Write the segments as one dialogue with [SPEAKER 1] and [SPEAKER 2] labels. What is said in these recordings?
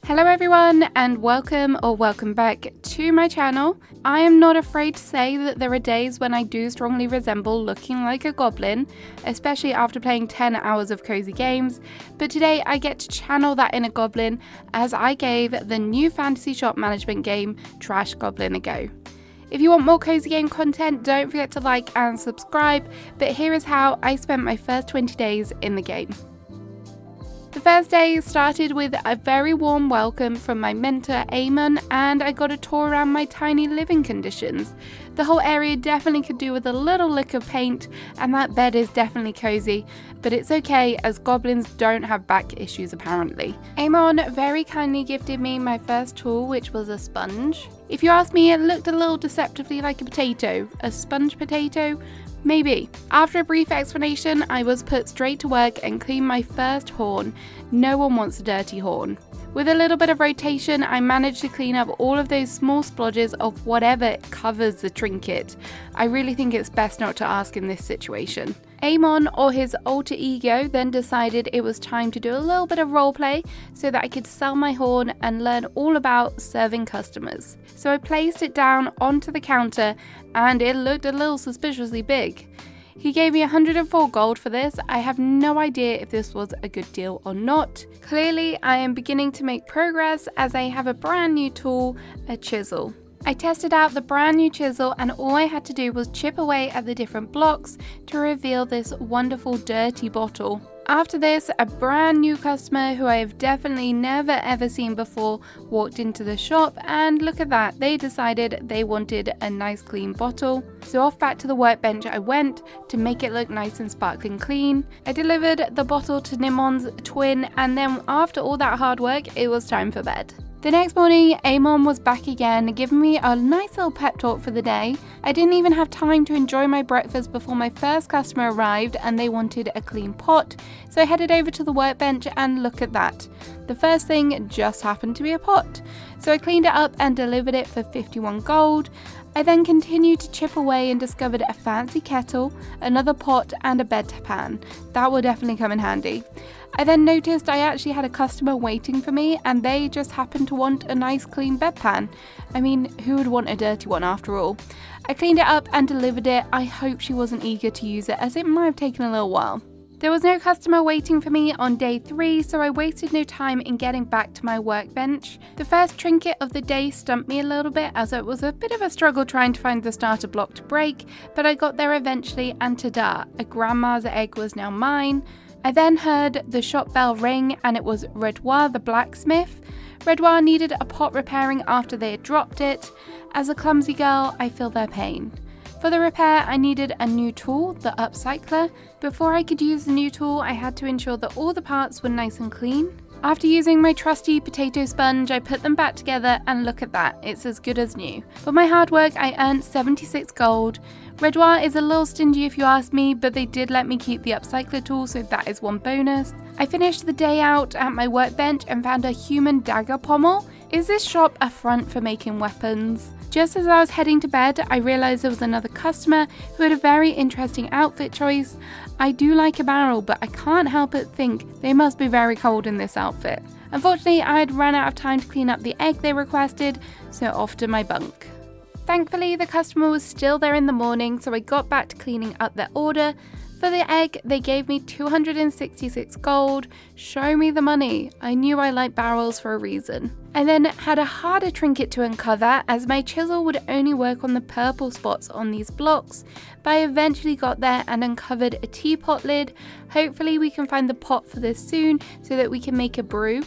[SPEAKER 1] Hello everyone and welcome back to my channel. I am not afraid to say that there are days when I do strongly resemble looking like a goblin, especially after playing 10 hours of cozy games, but today I get to channel that inner goblin as I gave the new fantasy shop management game Trash Goblin a go. If you want more cozy game content, don't forget to like and subscribe, but here is how I spent my first 20 days in the game. The first day started with a very warm welcome from my mentor Eamon, and I got a tour around my tiny living conditions. The whole area definitely could do with a little lick of paint, and that bed is definitely cozy, but it's okay as goblins don't have back issues apparently. Eamon very kindly gifted me my first tool, which was a sponge. If you ask me, it looked a little deceptively like a potato. A sponge potato? Maybe. After a brief explanation, I was put straight to work and cleaned my first horn. No one wants a dirty horn. With a little bit of rotation, I managed to clean up all of those small splodges of whatever covers the trinket. I really think it's best not to ask in this situation. Eamon, or his alter ego, then decided it was time to do a little bit of roleplay so that I could sell my horn and learn all about serving customers. So I placed it down onto the counter and it looked a little suspiciously big. He gave me 104 gold for this. I have no idea if this was a good deal or not. Clearly, I am beginning to make progress as I have a brand new tool, a chisel. I tested out the brand new chisel and all I had to do was chip away at the different blocks to reveal this wonderful dirty bottle. After this, a brand new customer who I have definitely never ever seen before walked into the shop, and look at that, they decided they wanted a nice clean bottle. So off back to the workbench I went to make it look nice and sparkling clean. I delivered the bottle to Nimon's twin, and then after all that hard work, it was time for bed. The next morning, Eamon was back again, giving me a nice little pep talk for the day. I didn't even have time to enjoy my breakfast before my first customer arrived and they wanted a clean pot, so I headed over to the workbench and look at that. The first thing just happened to be a pot. So I cleaned it up and delivered it for 51 gold. I then continued to chip away and discovered a fancy kettle, another pot and a bedpan. That will definitely come in handy. I then noticed I actually had a customer waiting for me and they just happened to want a nice clean bedpan. I mean, who would want a dirty one after all? I cleaned it up and delivered it. I hope she wasn't eager to use it as it might have taken a little while. There was no customer waiting for me on day 3, so I wasted no time in getting back to my workbench. The first trinket of the day stumped me a little bit as it was a bit of a struggle trying to find the starter block to break, but I got there eventually and ta-da, a grandma's egg was now mine. I then heard the shop bell ring and it was Redouard the blacksmith. Redouard needed a pot repairing after they had dropped it. As a clumsy girl, I feel their pain. For the repair, I needed a new tool, the upcycler. Before I could use the new tool, I had to ensure that all the parts were nice and clean. After using my trusty potato sponge, I put them back together and look at that, it's as good as new. For my hard work, I earned 76 gold. Redouard is a little stingy if you ask me, but they did let me keep the upcycler tool, so that is one bonus. I finished the day out at my workbench and found a human dagger pommel. Is this shop a front for making weapons? Just as I was heading to bed, I realised there was another customer who had a very interesting outfit choice. I do like a barrel, but I can't help but think they must be very cold in this outfit. Unfortunately, I had run out of time to clean up the egg they requested, so off to my bunk. Thankfully, the customer was still there in the morning, so I got back to cleaning up their order. For the egg, they gave me 266 gold. Show me the money. I knew I liked barrels for a reason. I then had a harder trinket to uncover as my chisel would only work on the purple spots on these blocks, but I eventually got there and uncovered a teapot lid. Hopefully we can find the pot for this soon so that we can make a brew.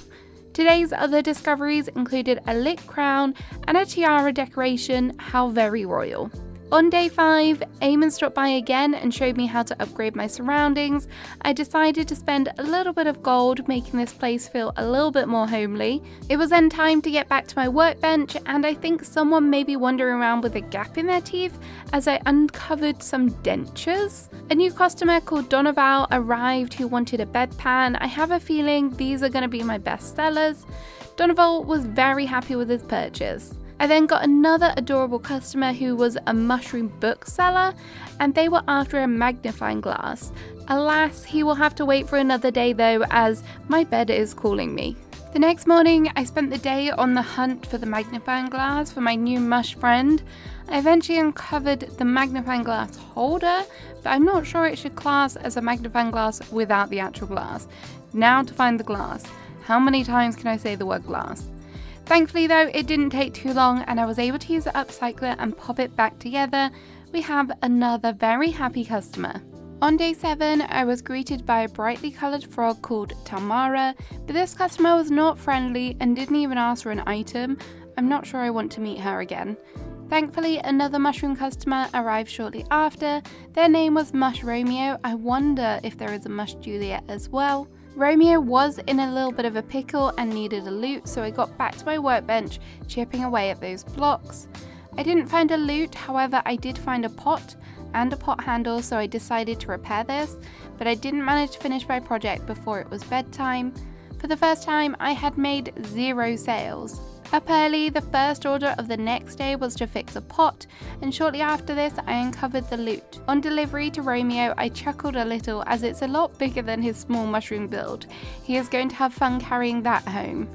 [SPEAKER 1] Today's other discoveries included a lit crown and a tiara decoration. How very royal. On day 5, Eamon stopped by again and showed me how to upgrade my surroundings. I decided to spend a little bit of gold making this place feel a little bit more homely. It was then time to get back to my workbench, and I think someone may be wandering around with a gap in their teeth as I uncovered some dentures. A new customer called Donoval arrived who wanted a bedpan. I have a feeling these are going to be my best sellers. Donoval was very happy with his purchase. I then got another adorable customer who was a mushroom bookseller, and they were after a magnifying glass. Alas, he will have to wait for another day though, as my bed is calling me. The next morning, I spent the day on the hunt for the magnifying glass for my new mush friend. I eventually uncovered the magnifying glass holder, but I'm not sure it should class as a magnifying glass without the actual glass. Now to find the glass. How many times can I say the word glass? Thankfully though, it didn't take too long and I was able to use the upcycler and pop it back together. We have another very happy customer. On day 7, I was greeted by a brightly coloured frog called Tamara, but this customer was not friendly and didn't even ask for an item. I'm not sure I want to meet her again. Thankfully, another mushroom customer arrived shortly after. Their name was Mush Romeo. I wonder if there is a Mush Juliet as well. Romeo was in a little bit of a pickle and needed a loot, so I got back to my workbench, chipping away at those blocks. I didn't find a loot, however I did find a pot and a pot handle, so I decided to repair this, but I didn't manage to finish my project before it was bedtime. For the first time, I had made 0 sales. Up early, the first order of the next day was to fix a pot, and shortly after this, I uncovered the loot. On delivery to Romeo, I chuckled a little as it's a lot bigger than his small mushroom build. He is going to have fun carrying that home.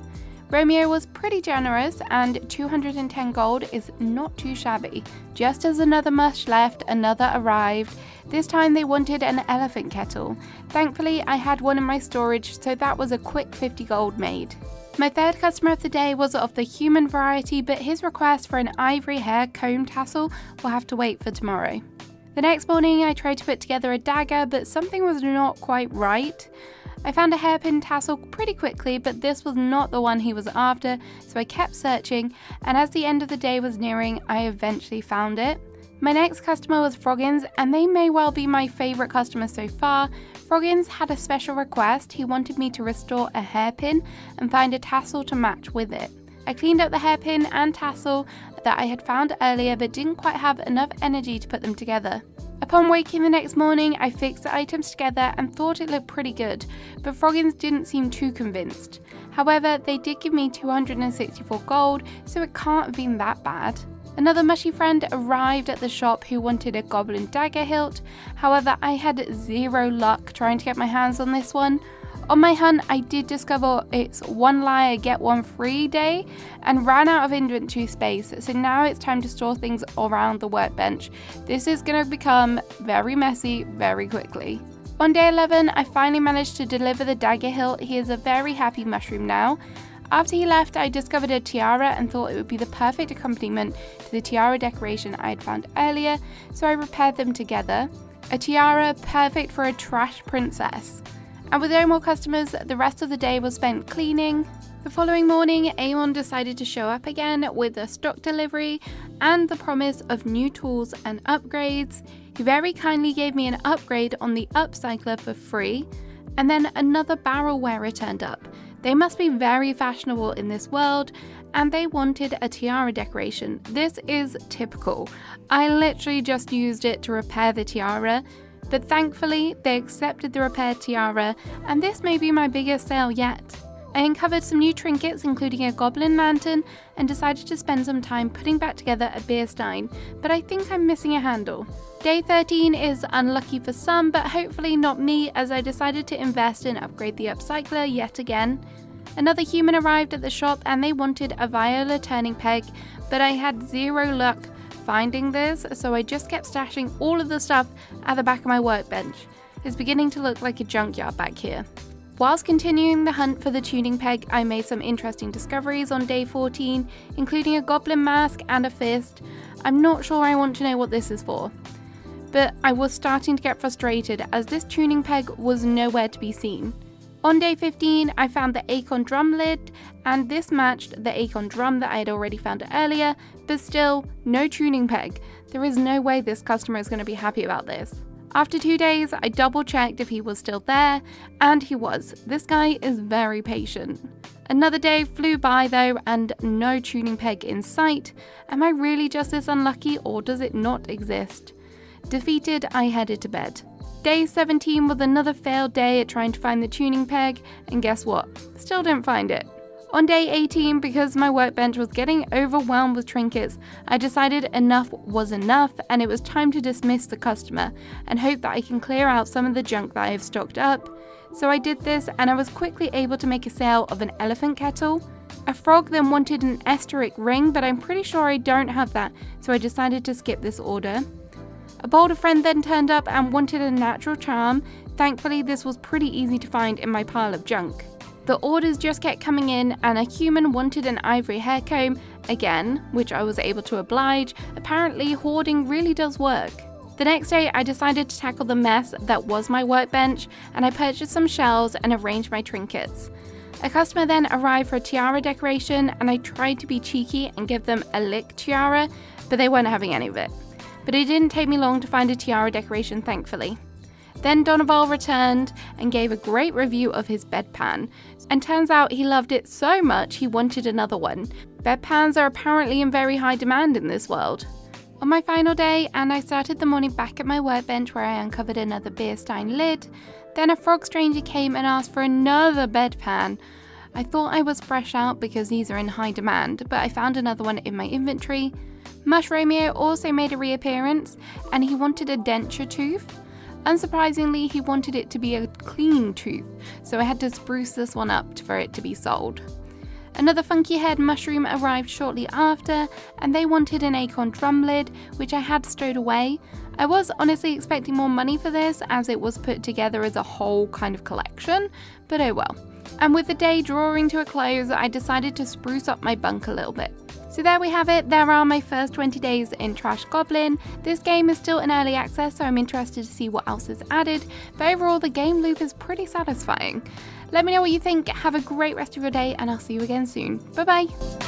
[SPEAKER 1] Romeo was pretty generous, and 210 gold is not too shabby. Just as another mush left, another arrived. This time they wanted an elephant kettle. Thankfully, I had one in my storage, so that was a quick 50 gold made. My third customer of the day was of the human variety, but his request for an ivory hair comb tassel will have to wait for tomorrow. The next morning, I tried to put together a dagger, but something was not quite right. I found a hairpin tassel pretty quickly, but this was not the one he was after, so I kept searching, and as the end of the day was nearing, I eventually found it. My next customer was Froggins, and they may well be my favourite customer so far. Froggins had a special request. He wanted me to restore a hairpin and find a tassel to match with it. I cleaned up the hairpin and tassel that I had found earlier, but didn't quite have enough energy to put them together. Upon waking the next morning, I fixed the items together and thought it looked pretty good, but Froggins didn't seem too convinced. However, they did give me 264 gold, so it can't have been that bad. Another mushy friend arrived at the shop who wanted a goblin dagger hilt. However, I had 0 luck trying to get my hands on this one. On my hunt, I did discover it's 1 liar get 1 free day and ran out of inventory space, so now it's time to store things around the workbench. This is going to become very messy very quickly. On day 11, I finally managed to deliver the dagger hilt. He is a very happy mushroom now. After he left, I discovered a tiara and thought it would be the perfect accompaniment to the tiara decoration I had found earlier, so I repaired them together. A tiara perfect for a trash princess. And with no more customers, the rest of the day was spent cleaning. The following morning, Amon decided to show up again with a stock delivery and the promise of new tools and upgrades. He very kindly gave me an upgrade on the upcycler for free, and then another barrel wearer turned up. They must be very fashionable in this world, and they wanted a tiara decoration. This is typical. I literally just used it to repair the tiara, but thankfully they accepted the repaired tiara, and this may be my biggest sale yet. I uncovered some new trinkets, including a goblin lantern, and decided to spend some time putting back together a beer stein, but I think I'm missing a handle. Day 13 is unlucky for some, but hopefully not me, as I decided to invest and upgrade the upcycler yet again. Another human arrived at the shop and they wanted a viola turning peg, but I had 0 luck finding this, so I just kept stashing all of the stuff at the back of my workbench. It's beginning to look like a junkyard back here. Whilst continuing the hunt for the tuning peg, I made some interesting discoveries on day 14, including a goblin mask and a fist. I'm not sure I want to know what this is for, but I was starting to get frustrated as this tuning peg was nowhere to be seen. On day 15, I found the acorn drum lid, and this matched the acorn drum that I had already found earlier, but still, no tuning peg. There is no way this customer is going to be happy about this. After 2 days, I double checked if he was still there, and he was. This guy is very patient. Another day flew by though, and no tuning peg in sight. Am I really just this unlucky, or does it not exist? Defeated, I headed to bed. Day 17 was another failed day at trying to find the tuning peg, and guess what? Still didn't find it. On day 18, because my workbench was getting overwhelmed with trinkets, I decided enough was enough and it was time to dismiss the customer and hope that I can clear out some of the junk that I have stocked up. So I did this and I was quickly able to make a sale of an elephant kettle. A frog then wanted an esoteric ring, but I'm pretty sure I don't have that, so I decided to skip this order. A bolder friend then turned up and wanted a natural charm. Thankfully, this was pretty easy to find in my pile of junk. The orders just kept coming in, and a human wanted an ivory hair comb, again, which I was able to oblige. Apparently, hoarding really does work. The next day, I decided to tackle the mess that was my workbench, and I purchased some shells and arranged my trinkets. A customer then arrived for a tiara decoration, and I tried to be cheeky and give them a lick tiara, but they weren't having any of it. But it didn't take me long to find a tiara decoration, thankfully. Then Donoval returned and gave a great review of his bedpan, and turns out he loved it so much he wanted another one. Bedpans are apparently in very high demand in this world. On my final day, and I started the morning back at my workbench where I uncovered another beer stein lid, then a frog stranger came and asked for another bedpan. I thought I was fresh out because these are in high demand, but I found another one in my inventory. Mush Romeo also made a reappearance, and he wanted a denture tooth. Unsurprisingly, he wanted it to be a clean tooth, so I had to spruce this one up for it to be sold. Another funky haired mushroom arrived shortly after, and they wanted an acorn drum lid, which I had stowed away. I was honestly expecting more money for this, as it was put together as a whole kind of collection, but oh well. And with the day drawing to a close, I decided to spruce up my bunk a little bit. So there we have it, there are my first 20 days in Trash Goblin. This game is still in early access, so I'm interested to see what else is added, but overall the game loop is pretty satisfying. Let me know what you think, have a great rest of your day, and I'll see you again soon. Bye bye!